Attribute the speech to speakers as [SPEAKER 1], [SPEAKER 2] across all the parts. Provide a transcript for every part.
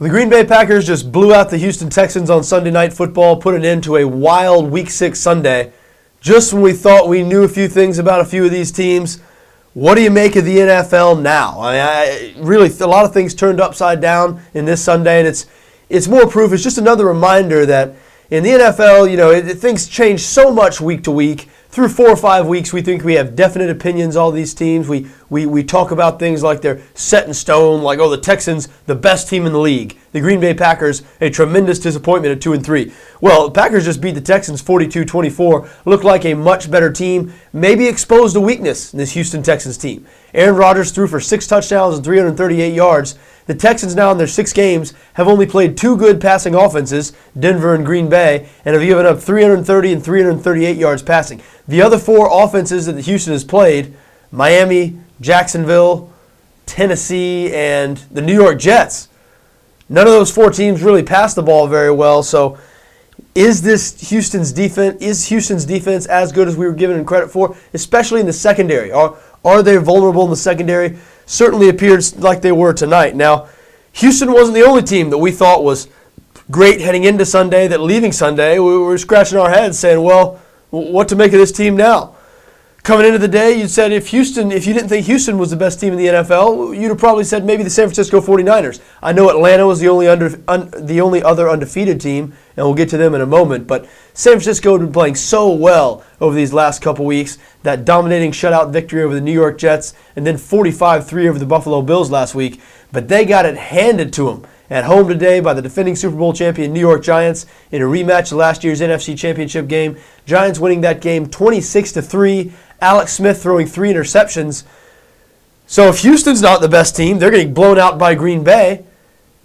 [SPEAKER 1] The Green Bay Packers just blew out the Houston Texans on Sunday Night Football, put an end to a wild Week 6 Sunday. Just when we thought we knew a few things about a few of these teams, what do you make of the NFL now? Really, a lot of things turned upside down in this Sunday, and it's more proof. It's just another reminder that in the NFL, things change so much week to week. Through 4 or 5 weeks, we think we have definite opinions on all these teams. We talk about things like they're set in stone, like, the Texans, the best team in the league. The Green Bay Packers, a tremendous disappointment at 2-3. Well, the Packers just beat the Texans 42-24, looked like a much better team, maybe exposed a weakness in this Houston Texans team. Aaron Rodgers threw for 6 touchdowns and 338 yards. The Texans now in their 6 games have only played 2 good passing offenses, Denver and Green Bay, and have given up 330 and 338 yards passing. The other 4 offenses that Houston has played, Miami, Jacksonville, Tennessee, and the New York Jets, none of those 4 teams really passed the ball very well. So is Houston's defense as good as we were giving them credit for, especially in the secondary? Are they vulnerable in the secondary? Certainly appears like they were tonight. Now, Houston wasn't the only team that we thought was great heading into Sunday, that leaving Sunday, we were scratching our heads saying, well, what to make of this team now? Coming into the day, you said if you didn't think Houston was the best team in the NFL, you'd have probably said maybe the San Francisco 49ers. I know Atlanta was the only other undefeated team, and we'll get to them in a moment, but San Francisco had been playing so well over these last couple weeks, that dominating shutout victory over the New York Jets, and then 45-3 over the Buffalo Bills last week, but they got it handed to them at home today by the defending Super Bowl champion New York Giants in a rematch of last year's NFC Championship game. Giants winning that game 26-3. Alex Smith throwing 3 interceptions. So if Houston's not the best team, they're getting blown out by Green Bay.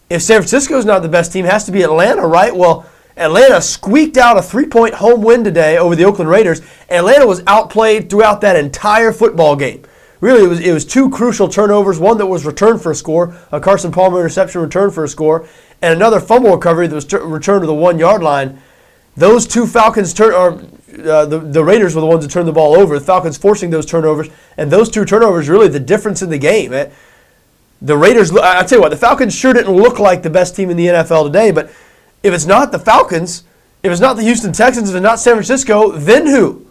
[SPEAKER 1] If San Francisco's not the best team, it has to be Atlanta, right? Well, Atlanta squeaked out a 3-point home win today over the Oakland Raiders. Atlanta was outplayed throughout that entire football game. Really, it was 2 crucial turnovers, one that was returned for a score, a Carson Palmer interception returned for a score, and another fumble recovery that was returned to the 1-yard line. Those 2 Falcons the Raiders were the ones that turned the ball over. The Falcons forcing those turnovers, and those 2 turnovers really the difference in the game. The Raiders, I tell you what, the Falcons sure didn't look like the best team in the NFL today, but if it's not the Falcons, if it's not the Houston Texans, if it's not San Francisco, then who?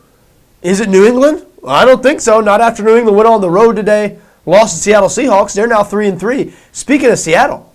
[SPEAKER 1] Is it New England? Well, I don't think so. Not after New England went on the road today, lost to Seattle Seahawks. They're now 3-3. Speaking of Seattle,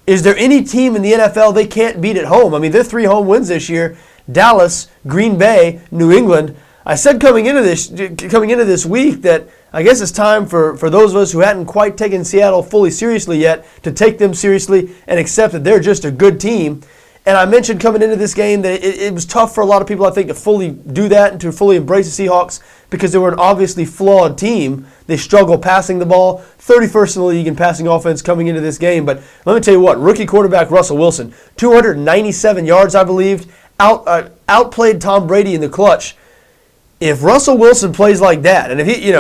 [SPEAKER 1] is there any team in the NFL they can't beat at home? I mean, they're 3 home wins this year. Dallas, Green Bay, New England. I said coming into this week that I guess it's time for those of us who hadn't quite taken Seattle fully seriously yet to take them seriously and accept that they're just a good team. And I mentioned coming into this game that it was tough for a lot of people, I think, to fully do that and to fully embrace the Seahawks because they were an obviously flawed team. They struggle passing the ball, 31st in the league in passing offense coming into this game. But let me tell you what, rookie quarterback Russell Wilson, 297 yards, I believe, outplayed Tom Brady in the clutch. If Russell Wilson plays like that, and if he,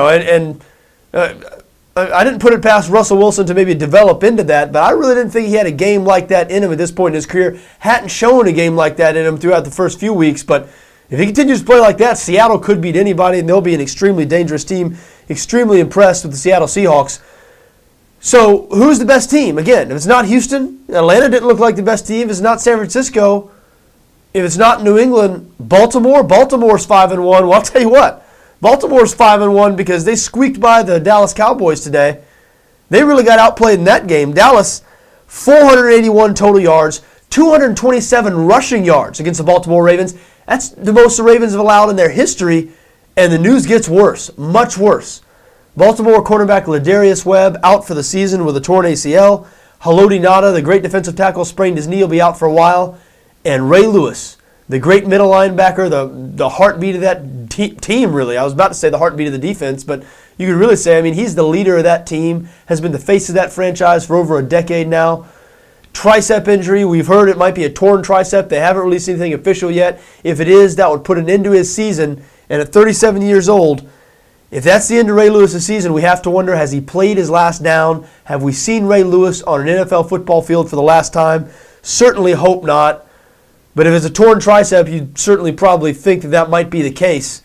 [SPEAKER 1] I didn't put it past Russell Wilson to maybe develop into that, but I really didn't think he had a game like that in him at this point in his career. Hadn't shown a game like that in him throughout the first few weeks, but if he continues to play like that, Seattle could beat anybody, and they'll be an extremely dangerous team. Extremely impressed with the Seattle Seahawks. So who's the best team? Again, if it's not Houston, Atlanta didn't look like the best team. If it's not San Francisco, if it's not New England, Baltimore's 5-1. Well, I'll tell you what, Baltimore's 5-1 because they squeaked by the Dallas Cowboys today. They really got outplayed in that game. Dallas, 481 total yards, 227 rushing yards against the Baltimore Ravens. That's the most the Ravens have allowed in their history, and the news gets worse, much worse. Baltimore cornerback Ladarius Webb out for the season with a torn ACL. Haloti Ngata, the great defensive tackle, sprained his knee, will be out for a while. And Ray Lewis, the great middle linebacker, the heartbeat of that team, really. I was about to say the heartbeat of the defense, but you could really say, he's the leader of that team, has been the face of that franchise for over a decade now. Tricep injury, we've heard it might be a torn tricep. They haven't released anything official yet. If it is, that would put an end to his season. And at 37 years old, if that's the end of Ray Lewis' season, we have to wonder, has he played his last down? Have we seen Ray Lewis on an NFL football field for the last time? Certainly hope not. But if it's a torn tricep, you'd certainly probably think that might be the case.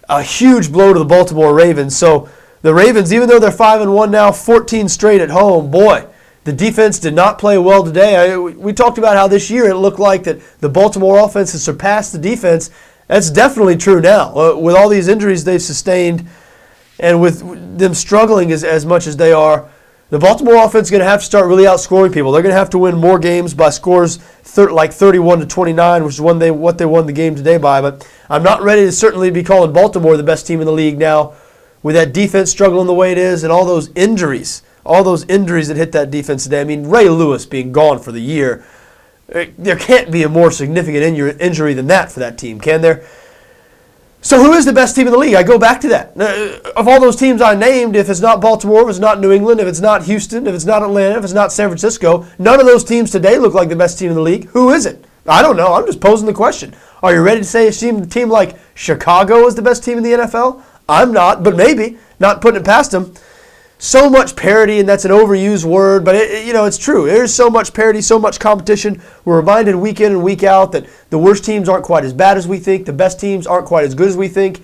[SPEAKER 1] A huge blow to the Baltimore Ravens. So the Ravens, even though they're 5-1 now, 14 straight at home, boy, The defense did not play well today. We talked about how this year it looked like that the Baltimore offense has surpassed the defense. That's definitely true now. With all these injuries they've sustained and with them struggling as much as they are, the Baltimore offense is going to have to start really outscoring people. They're going to have to win more games by scores like 31-29, which is what they won the game today by. But I'm not ready to certainly be calling Baltimore the best team in the league now with that defense struggling the way it is and all those injuries that hit that defense today. I mean, Ray Lewis being gone for the year, there can't be a more significant injury than that for that team, can there? So who is the best team in the league? I go back to that. Of all those teams I named, if it's not Baltimore, if it's not New England, if it's not Houston, if it's not Atlanta, if it's not San Francisco, none of those teams today look like the best team in the league. Who is it? I don't know. I'm just posing the question. Are you ready to say a team like Chicago is the best team in the NFL? I'm not, but maybe. Not putting it past them. So much parity, and that's an overused word, but it's true. There's so much parity, so much competition. We're reminded week in and week out that the worst teams aren't quite as bad as we think. The best teams aren't quite as good as we think.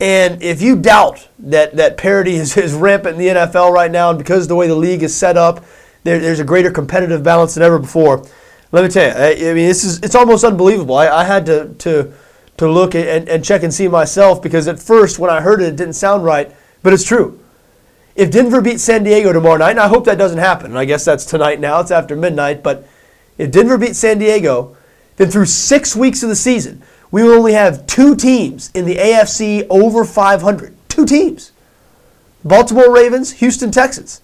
[SPEAKER 1] And if you doubt that parity is rampant in the NFL right now, and because of the way the league is set up, there's a greater competitive balance than ever before. Let me tell you, I mean, it's almost unbelievable. I had to look and check and see myself, because at first when I heard it, it didn't sound right, but it's true. If Denver beats San Diego tomorrow night, and I hope that doesn't happen, and I guess that's tonight now, it's after midnight, but if Denver beats San Diego, then through 6 weeks of the season, we will only have 2 teams in the AFC over 500. 2 teams. Baltimore Ravens, Houston Texans.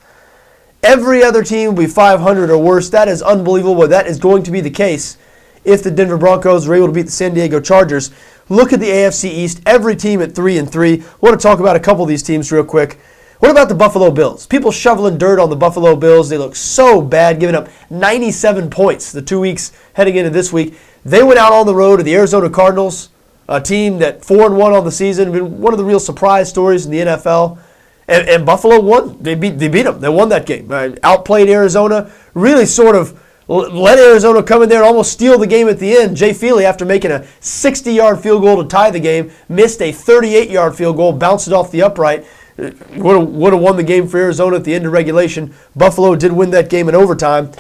[SPEAKER 1] Every other team will be 500 or worse. That is unbelievable, but that is going to be the case if the Denver Broncos are able to beat the San Diego Chargers. Look at the AFC East, every team at 3-3. I want to talk about a couple of these teams real quick. What about the Buffalo Bills? People shoveling dirt on the Buffalo Bills. They look so bad, giving up 97 points the 2 weeks heading into this week. They went out on the road to the Arizona Cardinals, a team that 4-1 on the season, been one of the real surprise stories in the NFL. And Buffalo won. They beat them. They won that game. Outplayed Arizona. Really sort of let Arizona come in there and almost steal the game at the end. Jay Feely, after making a 60-yard field goal to tie the game, missed a 38-yard field goal, bounced it off the upright. Would have won the game for Arizona at the end of regulation. Buffalo did win that game in overtime.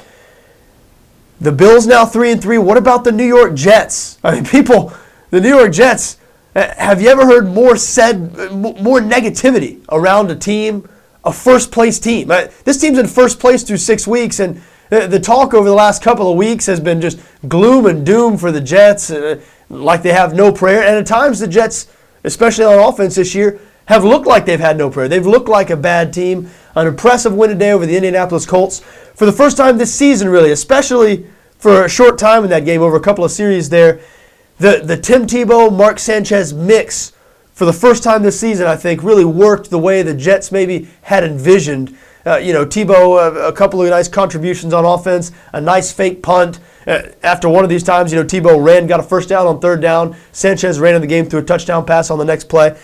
[SPEAKER 1] The Bills now 3-3. What about the New York Jets? I mean, the New York Jets, have you ever heard more negativity around a team, a first-place team? This team's in first place through 6 weeks, and the talk over the last couple of weeks has been just gloom and doom for the Jets, like they have no prayer. And at times the Jets, especially on offense this year, have looked like they've had no prayer. They've looked like a bad team. An impressive win today over the Indianapolis Colts. For the first time this season, really, especially for a short time in that game over a couple of series there, the Tim Tebow, Mark Sanchez mix, for the first time this season, I think, really worked the way the Jets maybe had envisioned. Tebow, a couple of nice contributions on offense, a nice fake punt. After one of these times, Tebow got a first down on third down. Sanchez ran in the game through a touchdown pass on the next play.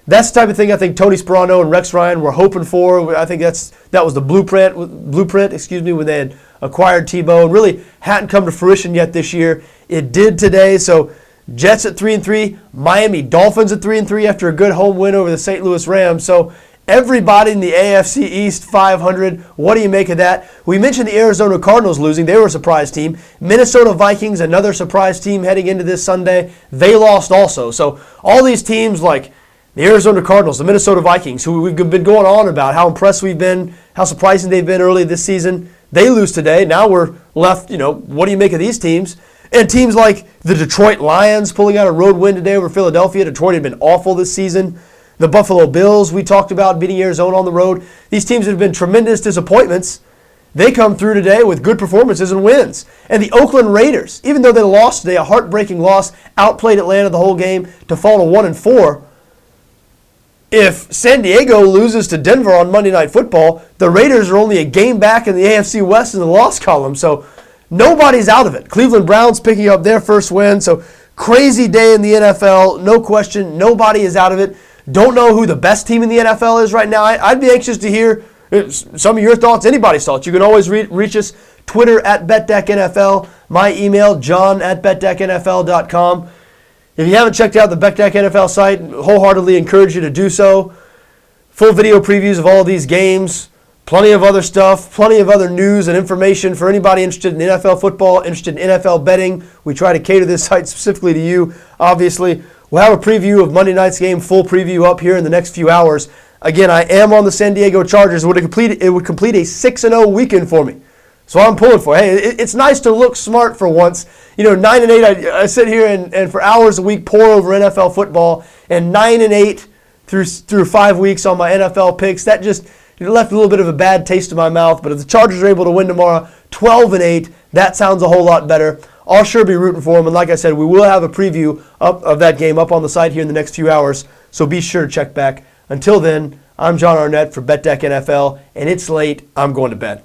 [SPEAKER 1] That's the type of thing I think Tony Sperano and Rex Ryan were hoping for. I think that was the blueprint, when they had acquired Tebow. It really hadn't come to fruition yet this year. It did today. So Jets at 3-3, Miami Dolphins at 3-3 after a good home win over the St. Louis Rams. So everybody in the AFC East 500. What do you make of that? We mentioned the Arizona Cardinals losing. They were a surprise team. Minnesota Vikings, another surprise team heading into this Sunday. They lost also. So all these teams like the Arizona Cardinals, the Minnesota Vikings, who we've been going on about how impressed we've been, how surprising they've been early this season, they lose today. Now we're left, what do you make of these teams? And teams like the Detroit Lions pulling out a road win today over Philadelphia. Detroit had been awful this season. The Buffalo Bills, we talked about beating Arizona on the road. These teams have been tremendous disappointments. They come through today with good performances and wins. And the Oakland Raiders, even though they lost today, a heartbreaking loss, outplayed Atlanta the whole game to fall to 1-4. If San Diego loses to Denver on Monday Night Football, the Raiders are only a game back in the AFC West in the loss column. So nobody's out of it. Cleveland Browns picking up their first win. So crazy day in the NFL. No question. Nobody is out of it. Don't know who the best team in the NFL is right now. I'd be anxious to hear some of your thoughts, anybody's thoughts. You can always reach us, Twitter at BETDAQ NFL, my email, john@betdaqnfl.com. If you haven't checked out the BETDAQ NFL site, wholeheartedly encourage you to do so. Full video previews of all of these games, Plenty of other stuff, plenty of other news and information for anybody interested in NFL football, interested in NFL betting. We try to cater this site specifically to you, obviously. We'll have a preview of Monday night's game, full preview up here in the next few hours. Again, I am on the San Diego Chargers. It would complete a 6-0 weekend for me. So I'm pulling for. Hey, it's nice to look smart for once. 9-8, I sit here and for hours a week pour over NFL football, and 9-8 through 5 weeks on my NFL picks. That just left a little bit of a bad taste in my mouth. But if the Chargers are able to win tomorrow, 12-8, that sounds a whole lot better. I'll sure be rooting for them. And like I said, we will have a preview of that game up on the site here in the next few hours. So be sure to check back. Until then, I'm John Arnette for BETDAQ NFL, and it's late. I'm going to bed.